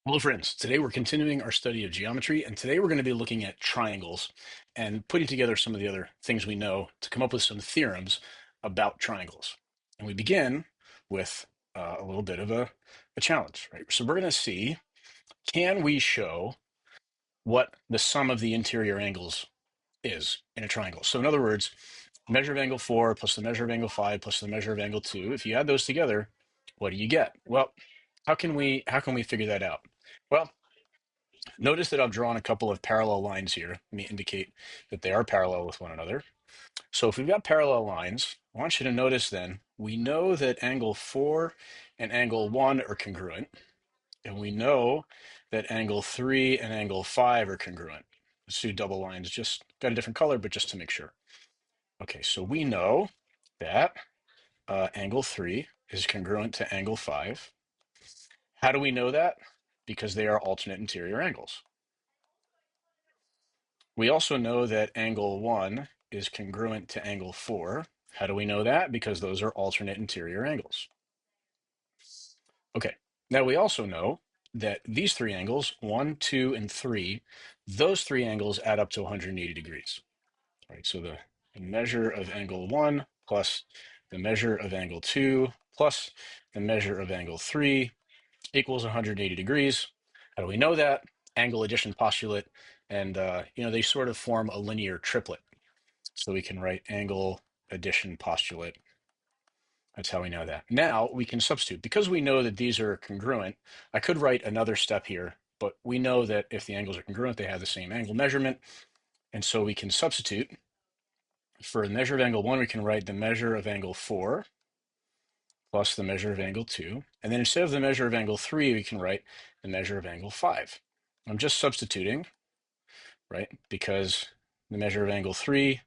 Hello, friends. Today we're continuing our study of geometry, and today we're going to be looking at triangles and putting together some of the other things we know to come up with some theorems about triangles. And we begin with a little bit of a challenge, right? So we're going to see, can we show what the sum of the interior angles is in a triangle? So in other words, measure of angle 4 plus the measure of angle 5 plus the measure of angle 2, if you add those together, what do you get? Well, how can we figure that out? Well, notice that I've drawn a couple of parallel lines here. Let me indicate that they are parallel with one another. So if we've got parallel lines, I want you to notice then, we know that angle 4 and angle 1 are congruent, and we know that angle 3 and angle 5 are congruent. Let's do double lines, just got a different color, but just to make sure. Okay, so we know that angle 3 is congruent to angle 5. How do we know that? Because they are alternate interior angles. We also know that angle 1 is congruent to angle 4. How do we know that? Because those are alternate interior angles. Okay, now we also know that these three angles, 1, 2, and 3, those three angles add up to 180 degrees. Right, so the measure of angle 1 plus the measure of angle 2 plus the measure of angle 3 equals 180 degrees. How do we know that? Angle addition postulate, and they sort of form a linear triplet. So we can write angle addition postulate. That's how we know that. Now we can substitute. Because we know that these are congruent, I could write another step here, but we know that if the angles are congruent, they have the same angle measurement. And so we can substitute. For the measure of angle 1, we can write the measure of angle 4 plus the measure of angle 2. And then instead of the measure of angle 3, we can write the measure of angle 5. I'm just substituting, right? Because the measure of angle 3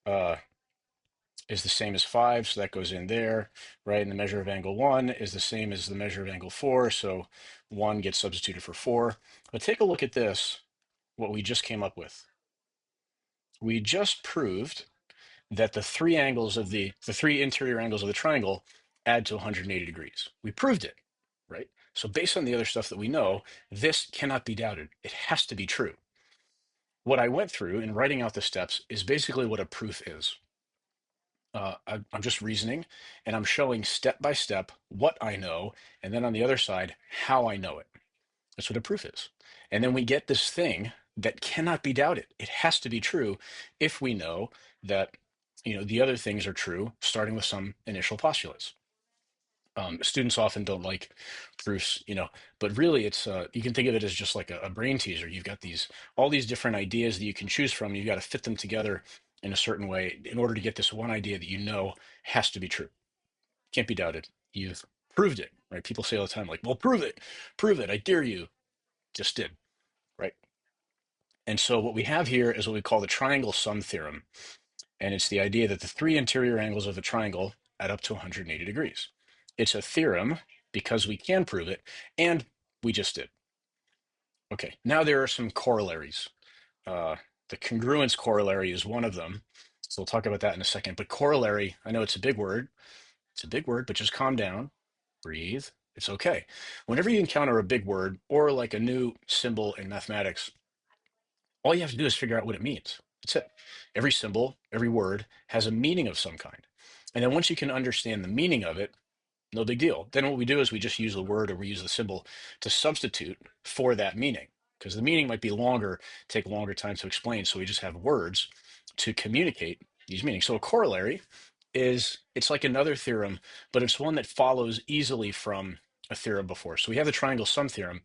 is the same as 5, so that goes in there, right? And the measure of angle 1 is the same as the measure of angle 4, so 1 gets substituted for 4. But take a look at this, what we just came up with. We just proved that the three angles of the three interior angles of the triangle add to 180 degrees. We proved it, right? So based on the other stuff that we know, this cannot be doubted. It has to be true. What I went through in writing out the steps is basically what a proof is. I'm just reasoning, and I'm showing step by step what I know, and then on the other side, how I know it. That's what a proof is. And then we get this thing that cannot be doubted. It has to be true if we know that the other things are true, starting with some initial postulates. Students often don't like proofs, but really it's you can think of it as just like a brain teaser. You've got all these different ideas that you can choose from. You've got to fit them together in a certain way in order to get this one idea that you know has to be true. Can't be doubted. You've proved it, right? People say all the time, like, well, prove it, I dare you. Just did, right? And so what we have here is what we call the triangle sum theorem. And it's the idea that the three interior angles of a triangle add up to 180 degrees. It's a theorem because we can prove it, and we just did. Okay, now there are some corollaries. The congruence corollary is one of them. So we'll talk about that in a second. But corollary, I know it's a big word. It's a big word, but just calm down, breathe. It's okay. Whenever you encounter a big word or like a new symbol in mathematics, all you have to do is figure out what it means. That's it. Every symbol, every word has a meaning of some kind. And then once you can understand the meaning of it, no big deal. Then what we do is we just use the word or we use the symbol to substitute for that meaning, because the meaning might be longer, take longer time to explain. So we just have words to communicate these meanings. So a corollary it's like another theorem, but it's one that follows easily from a theorem before. So we have the triangle sum theorem.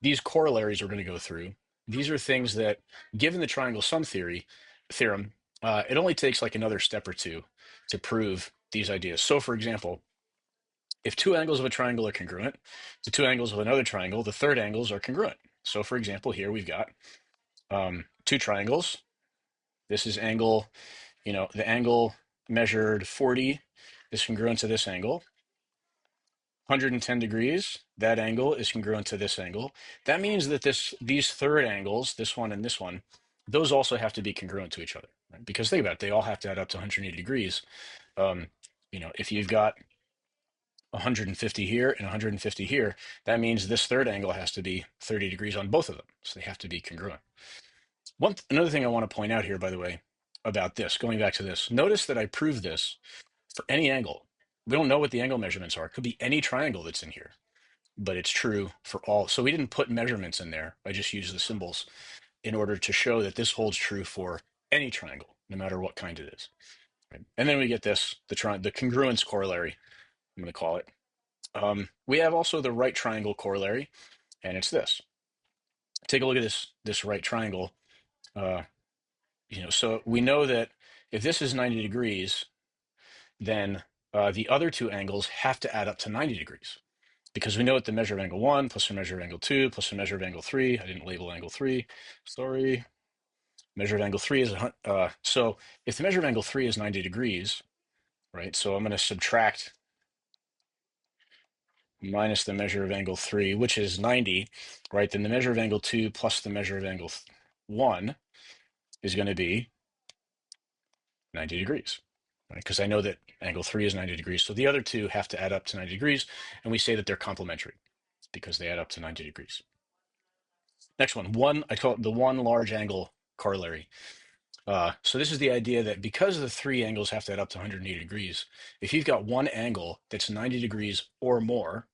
These corollaries we're going to go through. These are things that, given the triangle sum theorem, it only takes like another step or two to prove these ideas. So for example, if two angles of a triangle are congruent to two angles of another triangle, the third angles are congruent. So for example, here we've got two triangles. This is angle, the angle measured 40 is congruent to this angle. 110 degrees, that angle is congruent to this angle. That means that these third angles, this one and this one, those also have to be congruent to each other, right? Because think about it, they all have to add up to 180 degrees. If you've got 150 here and 150 here, that means this third angle has to be 30 degrees on both of them. So they have to be congruent. Another thing I want to point out here, by the way, about this, going back to this, notice that I proved this for any angle. We don't know what the angle measurements are. It could be any triangle that's in here, but it's true for all. So we didn't put measurements in there. I just used the symbols in order to show that this holds true for any triangle, no matter what kind it is. Right? And then we get this, the congruence corollary, I'm going to call it. We have also the right triangle corollary, and it's this. Take a look at this right triangle. So we know that if this is 90 degrees, then the other two angles have to add up to 90 degrees, because we know what the measure of angle 1 plus the measure of angle 2 plus the measure of angle 3. I didn't label angle 3. Sorry. Measure of angle 3 is so if the measure of angle 3 is 90 degrees, right? So I'm going to subtract minus the measure of angle 3, which is 90, right? Then the measure of angle 2 plus the measure of angle 1 is going to be 90 degrees, right? Because I know that angle 3 is 90 degrees. So the other two have to add up to 90 degrees, and we say that they're complementary because they add up to 90 degrees. Next one, I call it the one large angle corollary. So this is the idea that because the three angles have to add up to 180 degrees, if you've got one angle that's 90 degrees or more,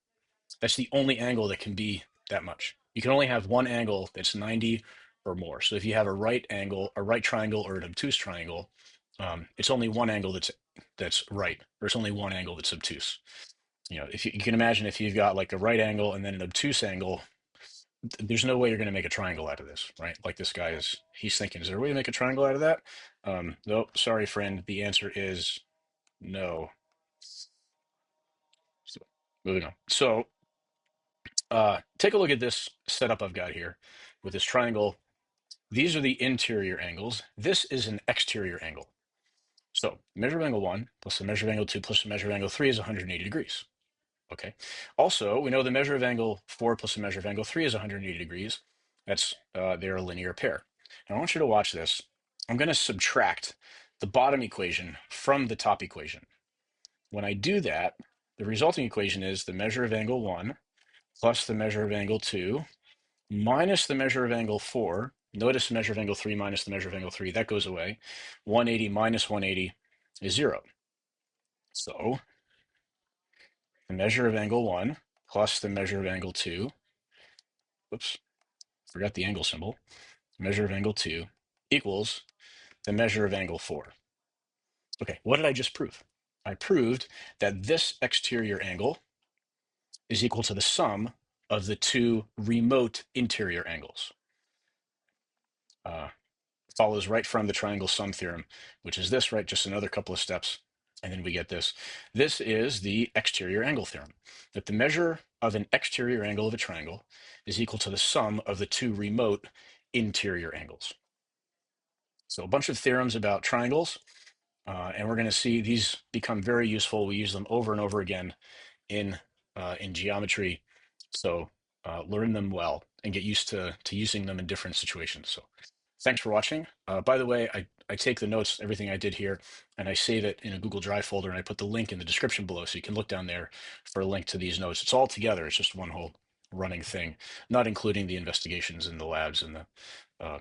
that's the only angle that can be that much. You can only have one angle that's 90 or more. So if you have a right angle, a right triangle, or an obtuse triangle, it's only one angle that's right, or it's only one angle that's obtuse. If you can imagine, if you've got like a right angle and then an obtuse angle, there's no way you're going to make a triangle out of this, right? Like this guy he's thinking, is there a way to make a triangle out of that? Nope, sorry, friend. The answer is no. So, moving on. So take a look at this setup I've got here with this triangle. These are the interior angles. This is an exterior angle. So measure of angle 1 plus the measure of angle 2 plus the measure of angle 3 is 180 degrees. Okay. Also, we know the measure of angle 4 plus the measure of angle 3 is 180 degrees. They're a linear pair. Now I want you to watch this. I'm going to subtract the bottom equation from the top equation. When I do that, the resulting equation is the measure of angle 1 plus the measure of angle 2 minus the measure of angle 4. Notice the measure of angle 3 minus the measure of angle 3. That goes away. 180 minus 180 is 0. So the measure of angle 1 plus the measure of angle 2, whoops, forgot the angle symbol, measure of angle 2 equals the measure of angle 4. Okay, what did I just prove? I proved that this exterior angle is equal to the sum of the two remote interior angles. Follows right from the triangle sum theorem, which is this, right? Just another couple of steps, and then we get this. This is the exterior angle theorem, that the measure of an exterior angle of a triangle is equal to the sum of the two remote interior angles. So a bunch of theorems about triangles, and we're going to see these become very useful. We use them over and over again in geometry. So learn them well and get used to using them in different situations. So thanks for watching. By the way, I take the notes, everything I did here, and I save it in a Google Drive folder, and I put the link in the description below, so you can look down there for a link to these notes. It's all together. It's just one whole running thing, not including the investigations in the labs and the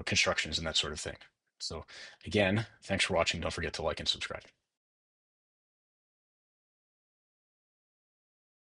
constructions and that sort of thing. So again, thanks for watching. Don't forget to like and subscribe.